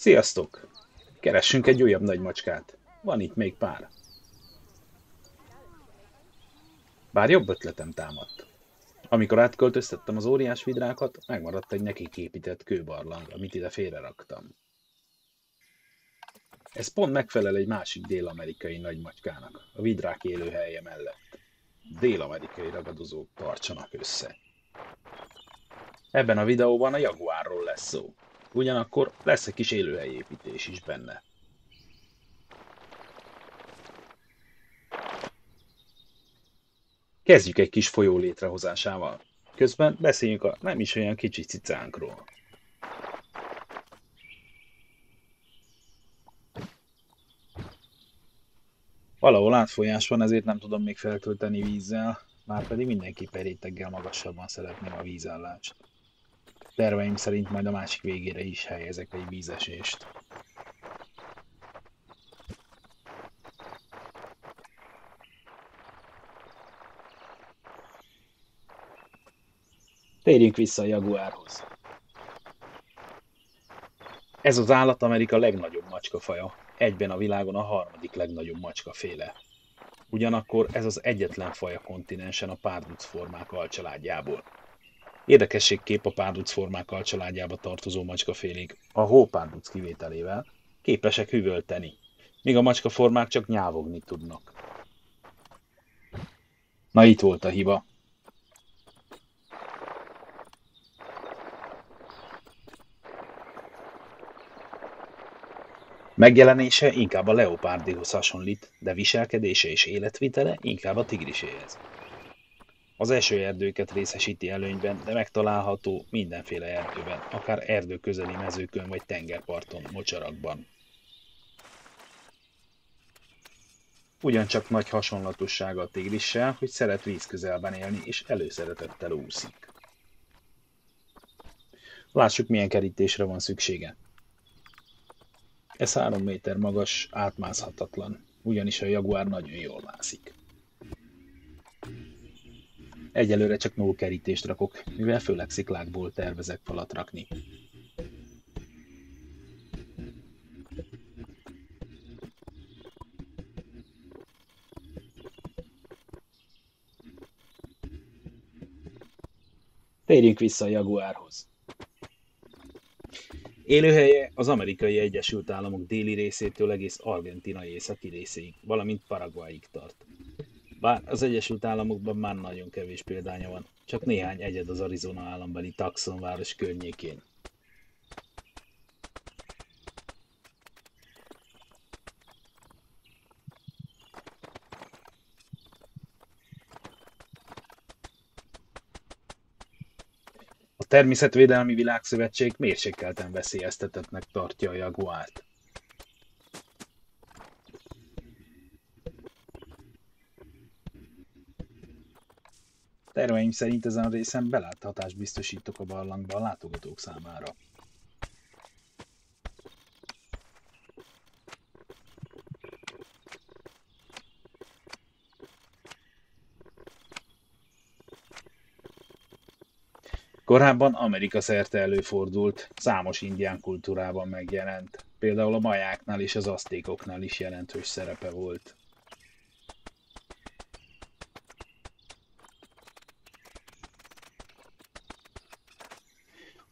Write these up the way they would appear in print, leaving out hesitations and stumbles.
Sziasztok! Keressünk egy újabb nagy macskát. Van itt még pár. Bár jobb ötletem támadt. Amikor átköltöztettem az óriás vidrákat, megmaradt egy nekik épített kőbarlang, amit ide félreraktam. Ez pont megfelel egy másik dél-amerikai nagymacskának, a vidrák élőhelye mellett. Dél-amerikai ragadozók tartsanak össze. Ebben a videóban a jaguárról lesz szó. Ugyanakkor lesz egy kis élőhelyépítés is benne. Kezdjük egy kis folyó létrehozásával. Közben beszéljünk a nem is olyan kicsi cicánkról. Valahol átfolyás van, ezért nem tudom még feltölteni vízzel, márpedig mindenképpen réteggel magasabban szeretném a vízállást. Terveim szerint majd a másik végére is helyezek egy vízesést. Térjünk vissza a jaguárhoz. Ez az állat Amerika legnagyobb macskafaja, egyben a világon a harmadik legnagyobb macskaféle. Ugyanakkor ez az egyetlen faj a kontinensen a párducformák alcsaládjából. Érdekességképp a párducformák alcsaládjába tartozó macskafélék, a hópárduc kivételével, képesek hüvölteni, míg a macskaformák csak nyávogni tudnak. Na, itt volt a hiba. Megjelenése inkább a leopárdihoz hasonlít, de viselkedése és életvitele inkább a tigriséhez. Az esőerdőket részesíti előnyben, de megtalálható mindenféle erdőben, akár erdőközeli mezőkön vagy tengerparton, mocsarakban. Ugyancsak nagy hasonlatossága a tigrissel, hogy szeret vízközelben élni és előszeretettel úszik. Lássuk, milyen kerítésre van szüksége. Ez 3 méter magas, átmászhatatlan, ugyanis a jaguár nagyon jól mászik. Egyelőre csak nókerítést rakok, mivel főleg sziklákból tervezek falat rakni. Térjünk vissza a jaguárhoz. Élőhelye az Amerikai Egyesült Államok déli részétől egész Argentína északi részéig, valamint Paraguayig tart. Bár az Egyesült Államokban már nagyon kevés példánya van, csak néhány egyed az Arizona állambeli Tucson város környékén. A Természetvédelmi Világszövetség mérsékelten veszélyeztetettnek tartja a jaguárt. Terveim szerint ezen a részen beláthatást biztosítok a barlangba a látogatók számára. Korábban Amerika szerte előfordult, számos indián kultúrában megjelent, például a majáknál és az aztékoknál is jelentős szerepe volt.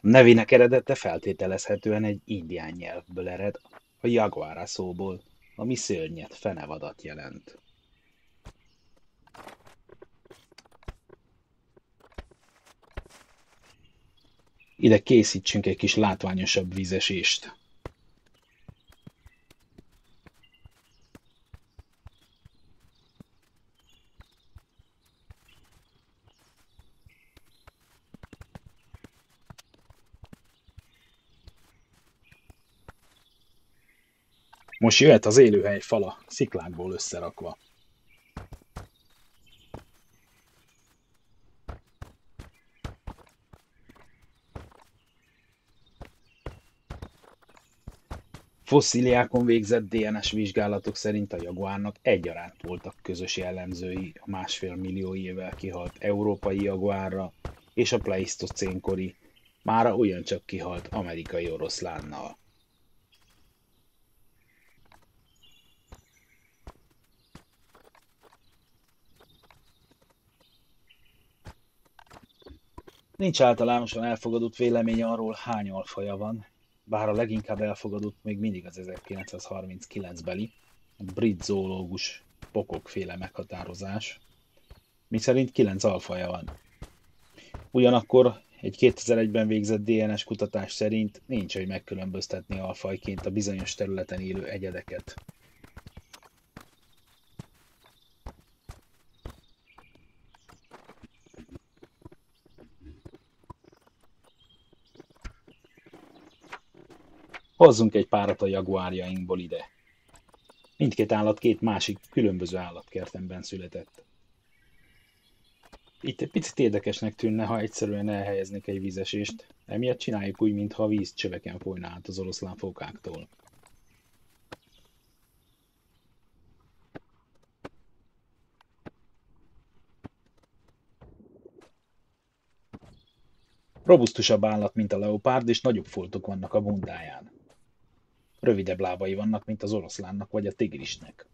A nevének eredete feltételezhetően egy indián nyelvből ered, a jaguara szóból, ami szörnyet, fenevadat jelent. Ide készítsünk egy kis látványosabb vízesést. Most jöhet az élőhely fala, sziklákból összerakva. Fosszíliákon végzett DNS vizsgálatok szerint a jaguárnak egyaránt voltak közös jellemzői a 1,5 millió évvel kihalt európai jaguárra és a pleisztocénkori, mára ugyancsak kihalt amerikai oroszlánnal. Nincs általánosan elfogadott vélemény arról, hány alfaja van, bár a leginkább elfogadott még mindig az 1939-beli, a brit zoológus Pocock-féle meghatározás, miszerint 9 alfaja van. Ugyanakkor egy 2001-ben végzett DNS kutatás szerint nincs, hogy megkülönböztetni alfajként a bizonyos területen élő egyedeket. Hozzunk egy párat a jaguárjainkból ide. Mindkét állat két másik, különböző állatkertemben született. Itt egy picit érdekesnek tűnne, ha egyszerűen elhelyeznék egy vízesést, emiatt csináljuk úgy, mintha a víz csöveken folyna át az oroszlán fókáktól. Robusztusabb állat, mint a leopárd, és nagyobb foltok vannak a bundáján. Rövidebb lábai vannak, mint az oroszlánnak vagy a tigrisnek.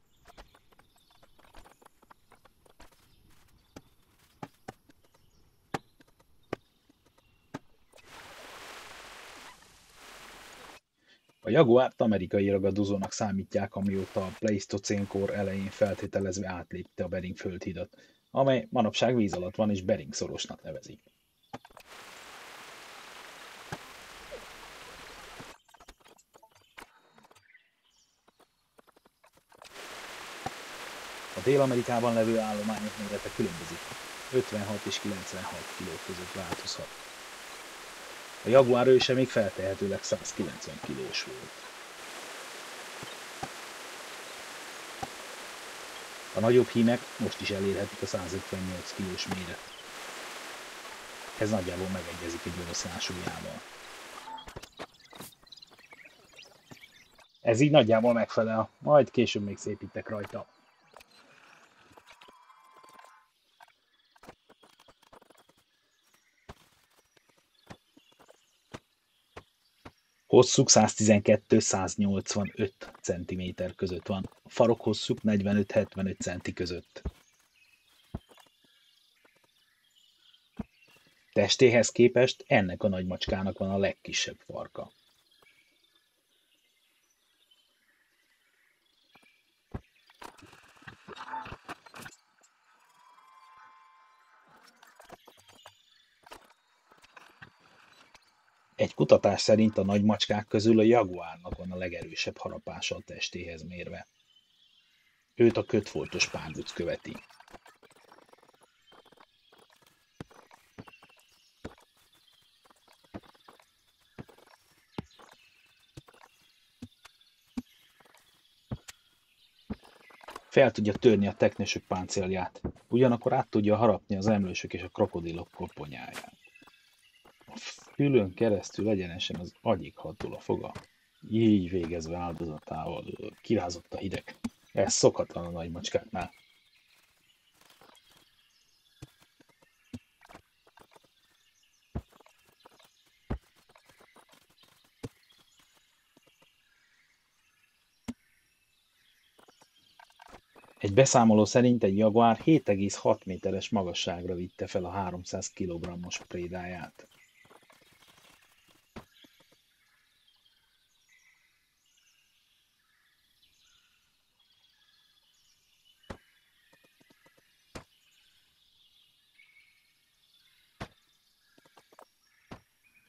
A jaguárt amerikai ragadozónak számítják, amióta a pleisztocén-kor elején feltételezve átlépte a Bering földhidat, amely manapság víz alatt van és Bering szorosnak nevezik. A Dél-Amerikában levő állományok mérete különbözik, 56 és 96 kg között változhat. A jaguár őse még feltehetőleg 190 kilós volt. A nagyobb hímek most is elérhetik a 158 kilós méret. Ez nagyjából megegyezik egy oroszlán súlyával. Ez így nagyjából megfelel, majd később még szépítek rajta. Hosszuk 112-185 cm között van, a farok hosszuk 45-75 cm között. Testéhez képest ennek a nagymacskának van a legkisebb farka. Egy kutatás szerint a nagymacskák közül a jaguárnak van a legerősebb harapása a testéhez mérve. Őt a kötfoltos párduc követi. Fel tudja törni a teknősök páncélját, ugyanakkor át tudja harapni az emlősök és a krokodilok koponyáját. A fülön keresztül egyenesen az agyig hatol a foga. Így végezve áldozatával kirázott a hideg. Ez szokatlan a nagymacskáknál. Egy beszámoló szerint egy jaguár 7,6 méteres magasságra vitte fel a 300 kg-os prédáját.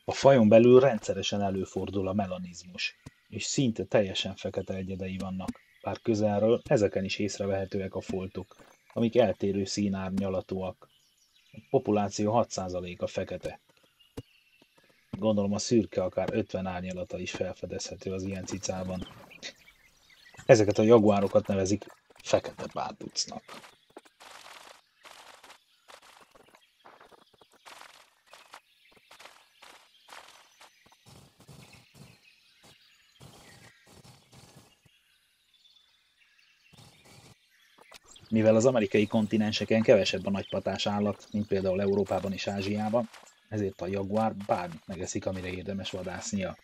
A fajon belül rendszeresen előfordul a melanizmus, és szinte teljesen fekete egyedei vannak, bár közelről ezeken is észrevehetőek a foltok, amik eltérő színárnyalatúak. A populáció 6%-a fekete. Gondolom a szürke akár 50 árnyalata is felfedezhető az ilyen cicában. Ezeket a jaguárokat nevezik fekete párducnak. Mivel az amerikai kontinenseken kevesebb a nagypatás állat, mint például Európában és Ázsiában, ezért a jaguár bármit megeszik, amire érdemes vadásznia.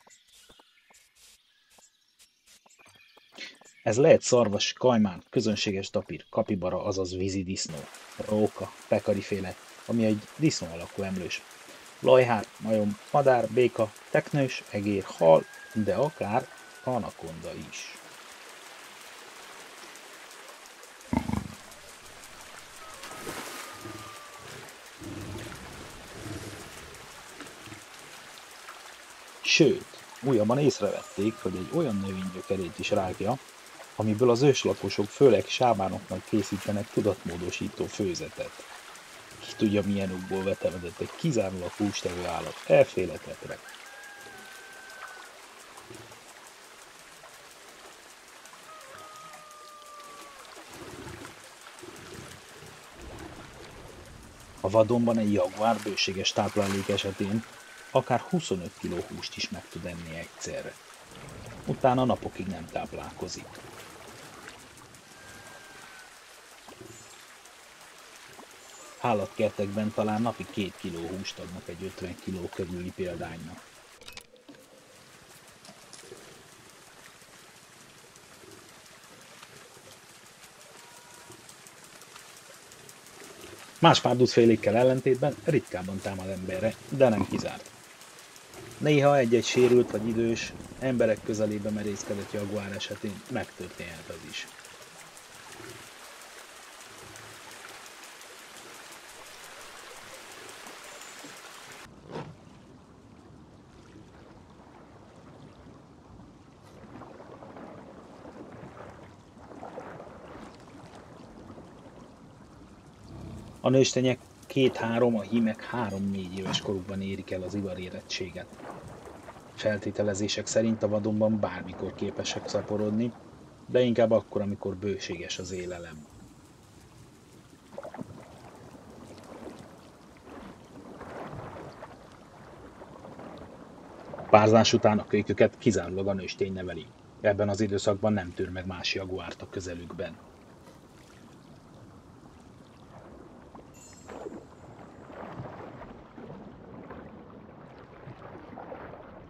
Ez lehet szarvas, kajmán, közönséges tapir, kapibara, azaz vízi disznó, róka, pekariféle, ami egy disznó alakú emlős, Lajhár, majom, madár, béka, teknős, egér, hal, de akár anakonda is. Sőt, újabban észrevették, hogy egy olyan növény gyökerét is rágja, amiből az őslakosok főleg sábánoknak készítenek tudatmódosító főzetet. Ki tudja, milyen okból vetemedett egy kizárólag hústevő állat elféletetre. A vadonban egy jaguár bőséges táplálék esetén akár 25 kg húst is meg tud enni egyszerre. Utána napokig nem táplálkozik. Állatkertekben talán napi 2 kg húst adnak egy 50 kg körüli példánynak. Más párducfélékkel ellentétben ritkábban támad emberre, de nem kizárt. Néha egy-egy sérült vagy idős, emberek közelébe merészkedett jaguár esetén megtörténhet az is. A nőstények 2-3, a hímek 3-4 éves korukban érik el az ivarérettséget. Feltételezések szerint a vadonban bármikor képesek szaporodni, de inkább akkor, amikor bőséges az élelem. Párzás után a kölyköket kizárólag a nőstény neveli. Ebben az időszakban nem tűr meg más jaguárt a közelükben.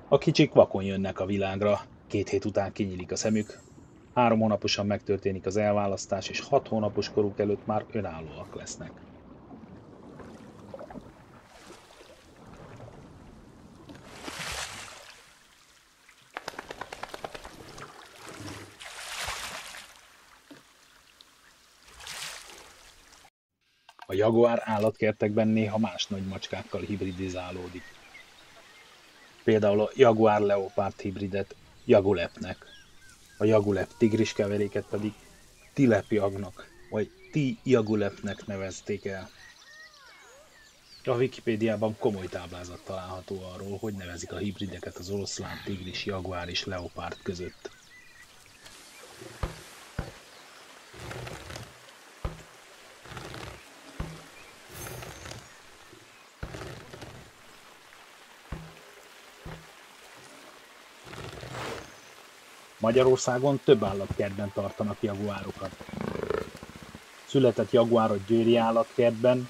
A kicsik vakon jönnek a világra, 2 hét után kinyílik a szemük, 3 hónaposan megtörténik az elválasztás, és 6 hónapos koruk előtt már önállóak lesznek. A jaguár állatkertekben néha más nagy macskákkal hibridizálódik. Például a jaguár-leopárd hibridet jagulepnek, a jagulep tigris keveréket pedig tilepjagnak, vagy ti-jagulepnek nevezték el. A Wikipédiában komoly táblázat található arról, hogy nevezik a hibrideket az oroszlán, tigris, jaguár és leopárd között. Magyarországon több állatkertben tartanak jaguárokat. Született jaguár a győri állatkertben,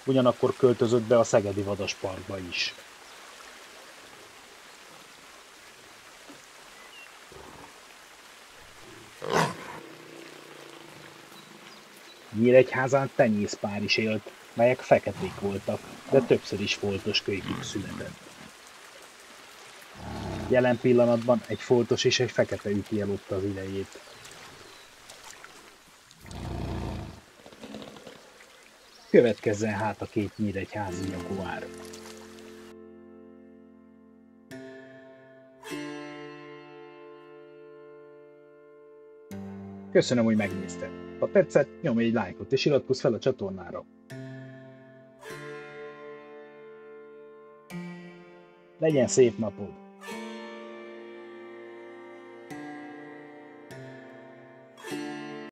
ugyanakkor költözött be a szegedi vadasparkba is. Nyíregyházán tenyészpár is élt, melyek feketék voltak, de többször is foltos kölykük született. Jelen pillanatban egy foltos és egy fekete üti el ott az idejét. Következzen hát a 2 nyíregyházi jaguár. Köszönöm, hogy megnézted. Ha tetszett, nyomj egy lájkot és iratkozz fel a csatornára. Legyen szép napod!